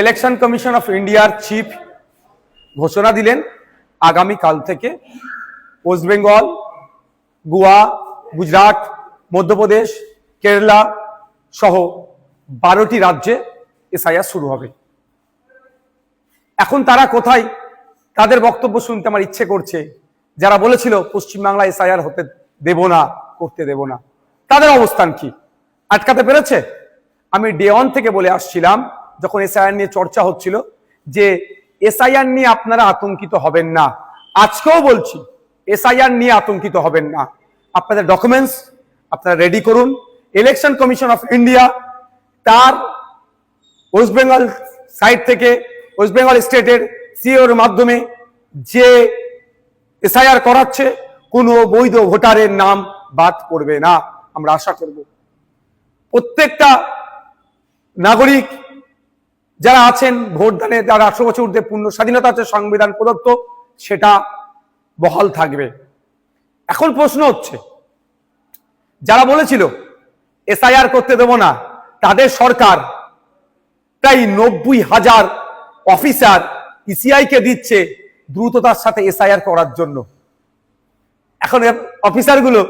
Election commission of ইন্ডিয়ার chief ঘোষণা দিলেন আগামীকাল থেকে ওয়েস্ট বেঙ্গল, গোয়া, গুজরাট, মধ্যপ্রদেশ, কেরালা সহ 12টি রাজ্যে এসআইআর শুরু হবে। এখন তারা কোথায়? তাদের বক্তব্য শুনতে আমার ইচ্ছে করছে। যারা বলেছিল পশ্চিমবাংলা এসআইআর হতে দেব না, করতে দেব না, তাদের অবস্থান কি? আটকাতে পেরেছে? আমি ডে 1 থেকে বলে আসছিলাম, যখন এসআইআর নিয়ে চর্চা হচ্ছিল, যে এসআইআর নিয়ে আপনারা আতঙ্কিত হবেন না। আজকেও বলছি, এসআইআর নিয়ে আতঙ্কিত হবেন না। আপনাদের ডকুমেন্টস আপনারা রেডি করুন। ইলেকশন কমিশন অফ ইন্ডিয়া তার ওয়েস্ট বেঙ্গল সাইড থেকে, ওয়েস্ট বেঙ্গল স্টেটের সিওর মাধ্যমে যে এসআইআর করাচ্ছে, কোনো বৈধ ভোটারের নাম বাদ পড়বে না। আমরা আশা করব প্রত্যেকটা নাগরিক যারা আছেন, ভোটদানে যারা 18 বছর ঊর্ধ্বে পূর্ণ স্বাধীনতা আছে সংবিধান প্রদত্ত, সেটা বহাল থাকবে। এখন প্রশ্ন হচ্ছে, যারা বলেছিল এসআইআর করতে দেব না, তাদের সরকার প্রায় 90,000 অফিসার ইসিআই কে দিচ্ছে দ্রুততার সাথে এসআইআর করার জন্য। এখন অফিসারগুলো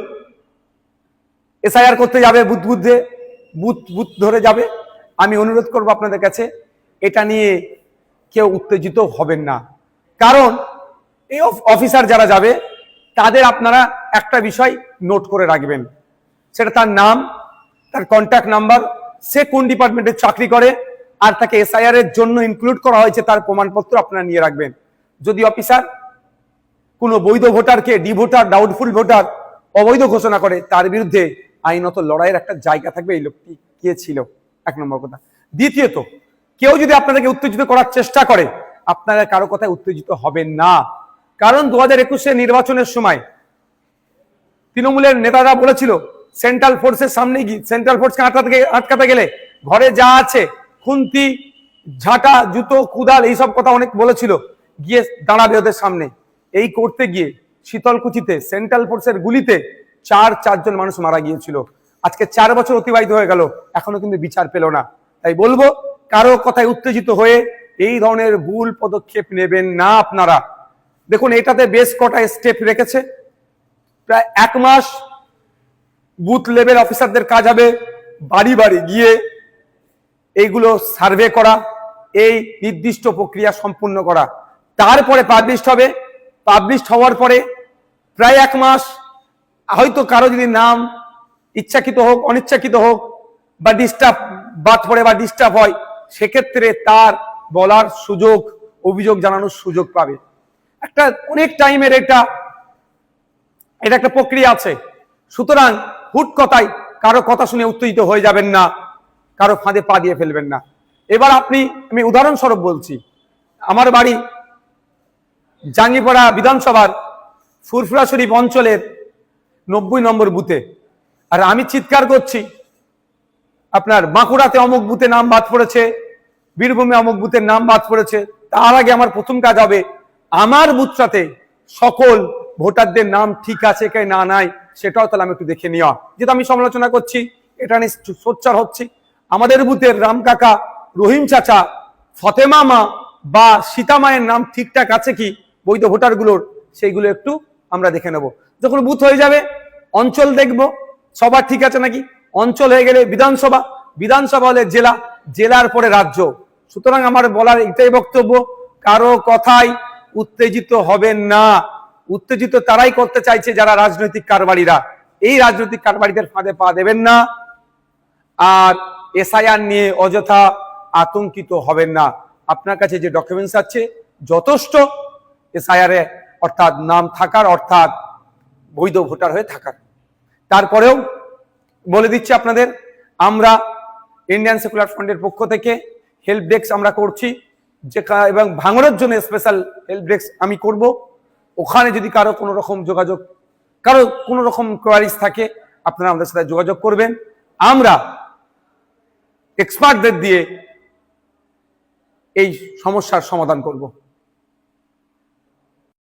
এসআইআর করতে যাবে, বুথ ধরে যাবে। আমি অনুরোধ করব আপনাদের কাছে, এটা নিয়ে কেউ উত্তেজিত হবেন না। কারণ এই অফিসার যারা যাবে, তাদের আপনারা একটা বিষয় নোট করে রাখবেন, সেটা তার নাম, তার কন্ট্যাক্ট নাম্বার, সে কোন ডিপার্টমেন্টে চাকরি করে, আর তাকে এসআইআর এর জন্য ইনক্লুড করা হয়েছে তার প্রমাণপত্র আপনারা নিয়ে রাখবেন। যদি অফিসার কোনো বৈধ ভোটারকে ডি ভোটার, ডাউটফুল ভোটার, অবৈধ ঘোষণা করে, তার বিরুদ্ধে আইনত লড়াইয়ের একটা জায়গা থাকবে। এই লোকটি কে ছিল, 1 নম্বর কথা। দ্বিতীয়ত, কেউ যদি আপনাদেরকে উত্তেজিত করার চেষ্টা করে, আপনারা কারো কথায় উত্তেজিত হবেন না। কারণ 2021 নির্বাচনের সময় তৃণমূলের নেতারা বলেছিল, সেন্ট্রাল ফোর্সের সামনে গিয়ে, সেন্ট্রাল ফোর্সকে আটকাতে গেলে ঘরে যা আছে, খুন্তি, ঝাঁটা, জুতো, কুদাল, এইসব কথা অনেক বলেছিল, গিয়ে দাঁড়াবে ওদের সামনে। এই করতে গিয়ে শীতলকুচিতে সেন্ট্রাল ফোর্সের গুলিতে 4 জন মানুষ মারা গিয়েছিল। আজকে 4 বছর অতিবাহিত হয়ে গেল, এখনো কিন্তু বিচার পেল না। তাই বলবো, কারো কথায় উত্তেজিত হয়ে এই ধরনের ভুল পদক্ষেপ নেবেন না আপনারা। দেখুন, এটাতে বেশ কটা স্টেপ রেখেছে। প্রায় 1 মাস বুথ লেভেল অফিসারদের কাজ হবে বাড়ি বাড়ি গিয়ে এইগুলো সার্ভে করা, এই নির্দিষ্ট প্রক্রিয়া সম্পূর্ণ করা। তারপরে পাবলিশড হবে। পাবলিশড হওয়ার পরে প্রায় 1 মাস, হয়তো কারো যদি নাম ইচ্ছাকৃত হোক, অনিচ্ছাকৃত হোক, বা ডিস্টার্ব বাদ পড়ে বা ডিস্টার্ব হয়, সেক্ষেত্রে তার বলার সুযোগ, অভিযোগ জানানোর সুযোগ পাবে। একটা অনেক টাইমের এটা একটা প্রক্রিয়া আছে। সুতরাং হুট কথায় কারো কথা শুনে উত্তেজিত হয়ে যাবেন না, কারো ফাঁদে পা দিয়ে ফেলবেন না। এবার আমি উদাহরণস্বরূপ বলছি, আমার বাড়ি জাঙ্গিপাড়া বিধানসভার ফুরফুরা শরীফ অঞ্চলের 90 নম্বর বুথে, আর আমি চিৎকার করছি, আপনার বাঁকুড়াতে অমুক বুথে নাম বাদ পড়েছে, বীরভূমে অমুক বুথের নাম বাদ পড়েছে। তার আগে আমার প্রথম কাজ হবে আমার বুথটাতে সকল ভোটারদের নাম ঠিক আছে কে না নাই, সেটাও তাহলে আমি একটু দেখে নেওয়া। যেটা আমি সমালোচনা করছি, এটা নিয়ে সোচ্চার হচ্ছি, আমাদের বুথের রাম কাকা, রহিম চাচা, ফতেমা মা বা সীতা মায়ের নাম ঠিকঠাক আছে কি বৈধ ভোটারগুলোর, সেইগুলো একটু আমরা দেখে নেব। যখন বুথ হয়ে যাবে, অঞ্চল দেখব সবার ঠিক আছে নাকি। অঞ্চল হয়ে গেলে বিধানসভা, বিধানসভা হলে জেলা, জেলার পরে রাজ্য। সুতরাং আমার বলার এটাই বক্তব্য, কারো কথাই উত্তেজিত হবেন না। উত্তেজিত তারাই করতে চাইছে যারা রাজনৈতিক কারবারিরা। এই রাজনৈতিক কারবারিদের ফাঁদে পা দেবেন না। আর এসআইআর নিয়ে অযথা আতঙ্কিত হবেন না। আপনার কাছে যে ডকুমেন্টস আছে যথেষ্ট এসআইআর এ, অর্থাৎ নাম থাকার, অর্থাৎ বৈধ ভোটার হয়ে থাকার। তারপরেও বলে দিচ্ছি আপনাদের, আমরা ইন্ডিয়ান সেকুলার ফ্রন্টের পক্ষ থেকে হেল্প ডেস্ক আমরা করছি, যে এবং ভাঙড়ের জন্য স্পেশাল হেল্প ডেস্ক আমি করব। ওখানে যদি কারো কোনো রকম যোগাযোগ, কারো কোনো রকম কোয়ারিজ থাকে, আপনারা আমাদের সাথে যোগাযোগ করবেন। আমরা এক্সপার্টদের দিয়ে এই সমস্যার সমাধান করব।